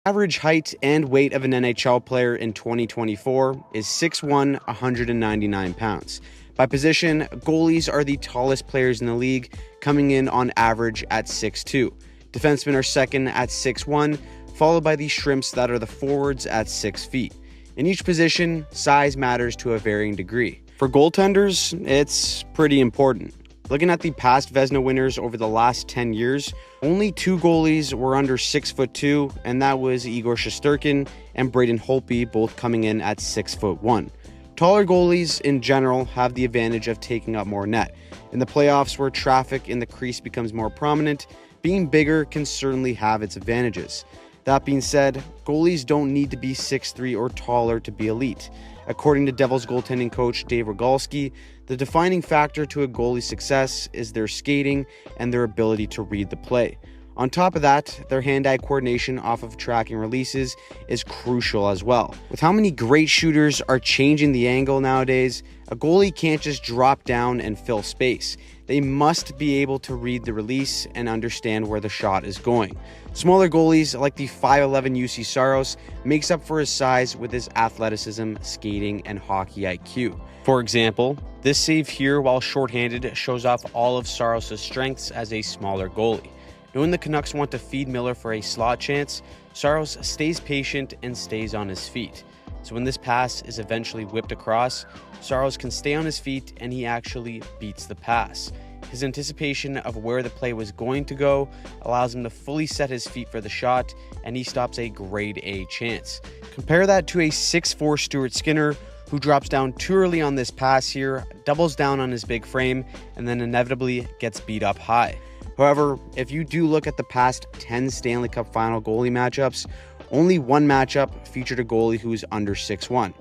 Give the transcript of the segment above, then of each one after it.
Average height and weight of an NHL player in 2024 is 6'1", 199 pounds. By position, goalies are the tallest players in the league, coming in on average at 6'2". Defensemen are second at 6'1", followed by the shrimps that are the forwards at 6 feet. In each position, size matters to a varying degree. For goaltenders, it's pretty important. Looking at the past Vezina winners over the last 10 years, only 2 goalies were under 6'2", and that was Igor Shesterkin and Braden Holtby, both coming in at 6'1". Taller goalies in general have the advantage of taking up more net. In the playoffs, where traffic in the crease becomes more prominent, being bigger can certainly have its advantages. That being said, goalies don't need to be 6'3" or taller to be elite. According to Devils goaltending coach Dave Rogalski, the defining factor to a goalie's success is their skating and their ability to read the play. On top of that, their hand-eye coordination off of tracking releases is crucial as well. With how many great shooters are changing the angle nowadays, a goalie can't just drop down and fill space. They must be able to read the release and understand where the shot is going. Smaller goalies like the 5'11" UC Saros makes up for his size with his athleticism, skating, and hockey IQ. For example, this save here while shorthanded shows off all of Saros' strengths as a smaller goalie. Knowing the Canucks want to feed Miller for a slot chance, Saros stays patient and stays on his feet. So when this pass is eventually whipped across, Saros can stay on his feet and he actually beats the pass. His anticipation of where the play was going to go allows him to fully set his feet for the shot, and he stops a grade A chance. Compare that to a 6'4" Stuart Skinner, who drops down too early on this pass here, doubles down on his big frame, and then inevitably gets beat up high. However, if you do look at the past 10 Stanley Cup final goalie matchups, only one matchup featured a goalie who is under 6'1",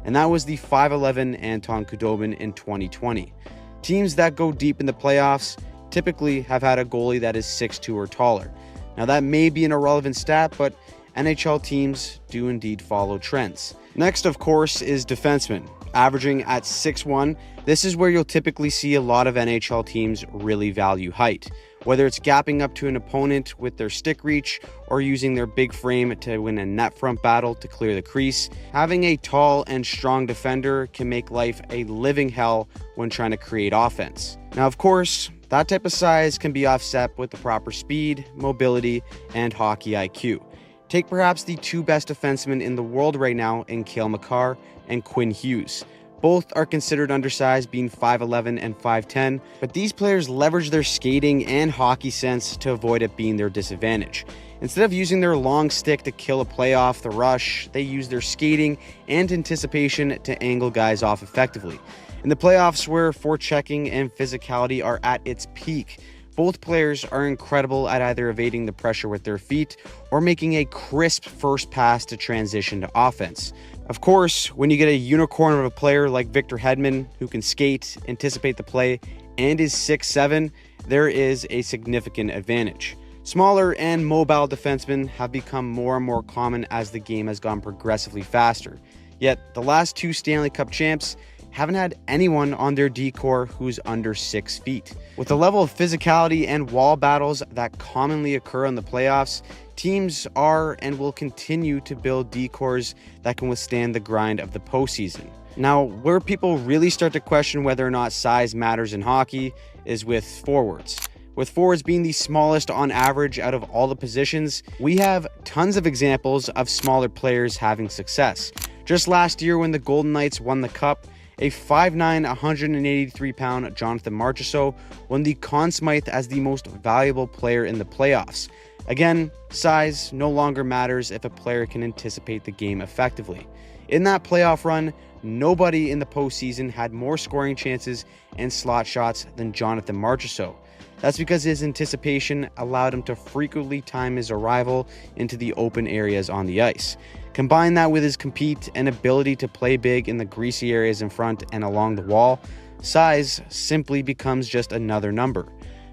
and that was the 5'11" Anton Khudobin in 2020. Teams that go deep in the playoffs typically have had a goalie that is 6'2" or taller. Now that may be an irrelevant stat, but NHL teams do indeed follow trends. Next, of course, is defensemen. Averaging at 6'1", this is where you'll typically see a lot of NHL teams really value height. Whether it's gapping up to an opponent with their stick reach or using their big frame to win a net front battle to clear the crease, having a tall and strong defender can make life a living hell when trying to create offense. Now, of course, that type of size can be offset with the proper speed, mobility, and hockey IQ. Take perhaps the 2 best defensemen in the world right now in Cale Makar and Quinn Hughes. Both are considered undersized, being 5'11" and 5'10", but these players leverage their skating and hockey sense to avoid it being their disadvantage. Instead of using their long stick to kill a play off the rush, they use their skating and anticipation to angle guys off effectively. In the playoffs, where forechecking and physicality are at its peak, both players are incredible at either evading the pressure with their feet or making a crisp first pass to transition to offense. Of course, when you get a unicorn of a player like Victor Hedman, who can skate, anticipate the play, and is 6'7", there is a significant advantage. Smaller and mobile defensemen have become more and more common as the game has gone progressively faster. Yet, the last 2 Stanley Cup champs haven't had anyone on their D-core who's under 6 feet. With the level of physicality and wall battles that commonly occur in the playoffs, teams are and will continue to build D-cores that can withstand the grind of the postseason. Now, where people really start to question whether or not size matters in hockey is with forwards. With forwards being the smallest on average out of all the positions, we have tons of examples of smaller players having success. Just last year when the Golden Knights won the Cup, a 5'9", 183-pound Jonathan Marchessault won the Conn Smythe as the most valuable player in the playoffs. Again, size no longer matters if a player can anticipate the game effectively. In that playoff run, nobody in the postseason had more scoring chances and slot shots than Jonathan Marchessault. That's because his anticipation allowed him to frequently time his arrival into the open areas on the ice. Combine that with his compete and ability to play big in the greasy areas in front and along the wall, size simply becomes just another number.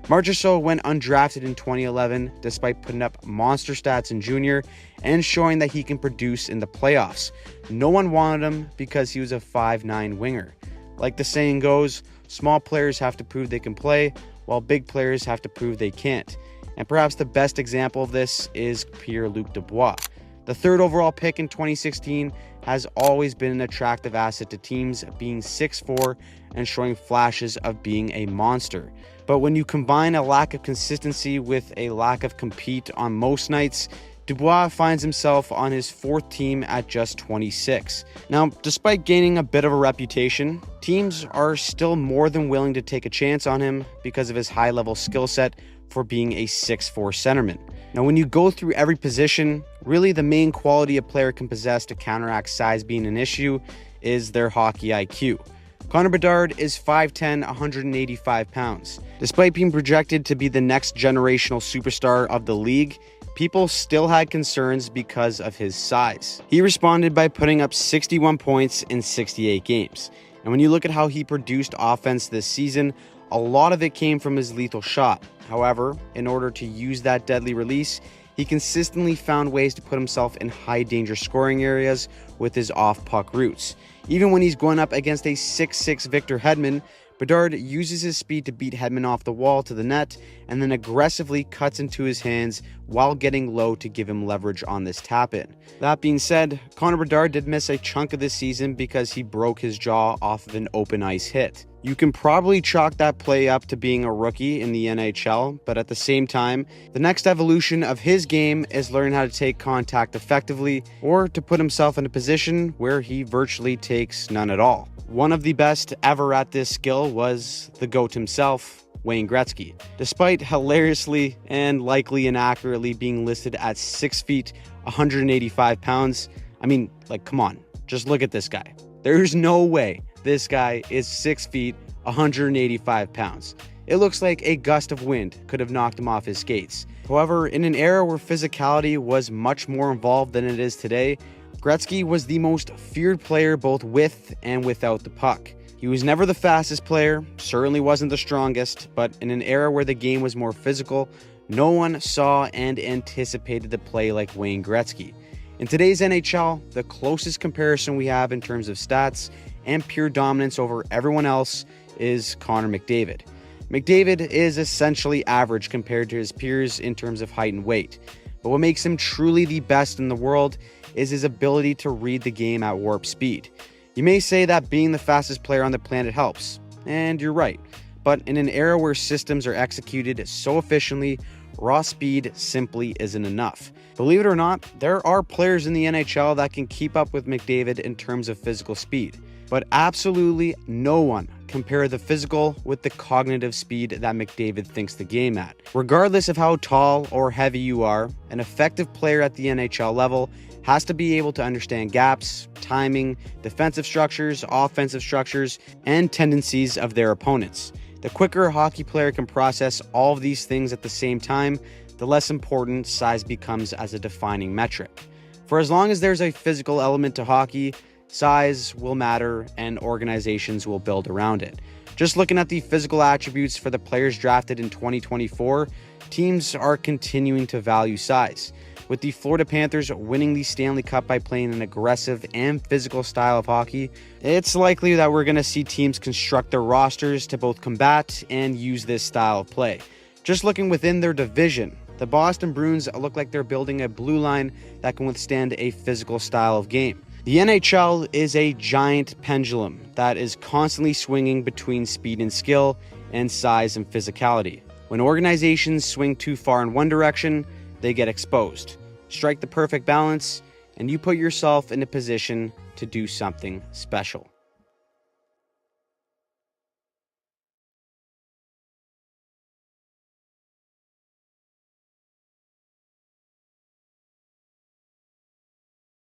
Marchessault went undrafted in 2011 despite putting up monster stats in junior and showing that he can produce in the playoffs. No one wanted him because he was a 5'9" winger. Like the saying goes, small players have to prove they can play, while big players have to prove they can't. And perhaps the best example of this is Pierre-Luc Dubois. The third overall pick in 2016 has always been an attractive asset to teams, being 6'4" and showing flashes of being a monster. But when you combine a lack of consistency with a lack of compete on most nights, Dubois finds himself on his fourth team at just 26. Now, despite gaining a bit of a reputation, teams are still more than willing to take a chance on him because of his high-level skill set for being a 6'4" centerman. Now, when you go through every position, really the main quality a player can possess to counteract size being an issue is their hockey IQ. Connor Bedard is 5'10", 185 pounds. Despite being projected to be the next generational superstar of the league, people still had concerns because of his size. He responded by putting up 61 points in 68 games. And when you look at how he produced offense this season, a lot of it came from his lethal shot. However, in order to use that deadly release, he consistently found ways to put himself in high-danger scoring areas with his off-puck routes. Even when he's going up against a 6'6" Victor Hedman, Bedard uses his speed to beat Hedman off the wall to the net and then aggressively cuts into his hands while getting low to give him leverage on this tap-in. That being said, Connor Bedard did miss a chunk of this season because he broke his jaw off of an open ice hit. You can probably chalk that play up to being a rookie in the NHL, but at the same time, the next evolution of his game is learning how to take contact effectively or to put himself in a position where he virtually takes none at all. One of the best ever at this skill was the GOAT himself, Wayne Gretzky. Despite hilariously and likely inaccurately being listed at 6 feet, 185 pounds, I mean, like, come on, just look at this guy. There's no way this guy is 6 feet, 185 pounds. It looks like a gust of wind could have knocked him off his skates. However, in an era where physicality was much more involved than it is today, Gretzky was the most feared player both with and without the puck. He was never the fastest player, certainly wasn't the strongest, but in an era where the game was more physical, no one saw and anticipated the play like Wayne Gretzky. In today's NHL, the closest comparison we have in terms of stats and pure dominance over everyone else is Connor McDavid. McDavid is essentially average compared to his peers in terms of height and weight, but what makes him truly the best in the world is his ability to read the game at warp speed. You may say that being the fastest player on the planet helps, and you're right, but in an era where systems are executed so efficiently, raw speed simply isn't enough. Believe it or not, there are players in the NHL that can keep up with McDavid in terms of physical speed, but absolutely no one compare the physical with the cognitive speed that McDavid thinks the game at. Regardless of how tall or heavy you are, an effective player at the NHL level has to be able to understand gaps, timing, defensive structures, offensive structures, and tendencies of their opponents. The quicker a hockey player can process all of these things at the same time, the less important size becomes as a defining metric. For as long as there's a physical element to hockey, size will matter and organizations will build around it. Just looking at the physical attributes for the players drafted in 2024, teams are continuing to value size. With the Florida Panthers winning the Stanley Cup by playing an aggressive and physical style of hockey, it's likely that we're going to see teams construct their rosters to both combat and use this style of play. Just looking within their division, the Boston Bruins look like they're building a blue line that can withstand a physical style of game. The NHL is a giant pendulum that is constantly swinging between speed and skill and size and physicality. When organizations swing too far in one direction, they get exposed. Strike the perfect balance, and you put yourself in a position to do something special.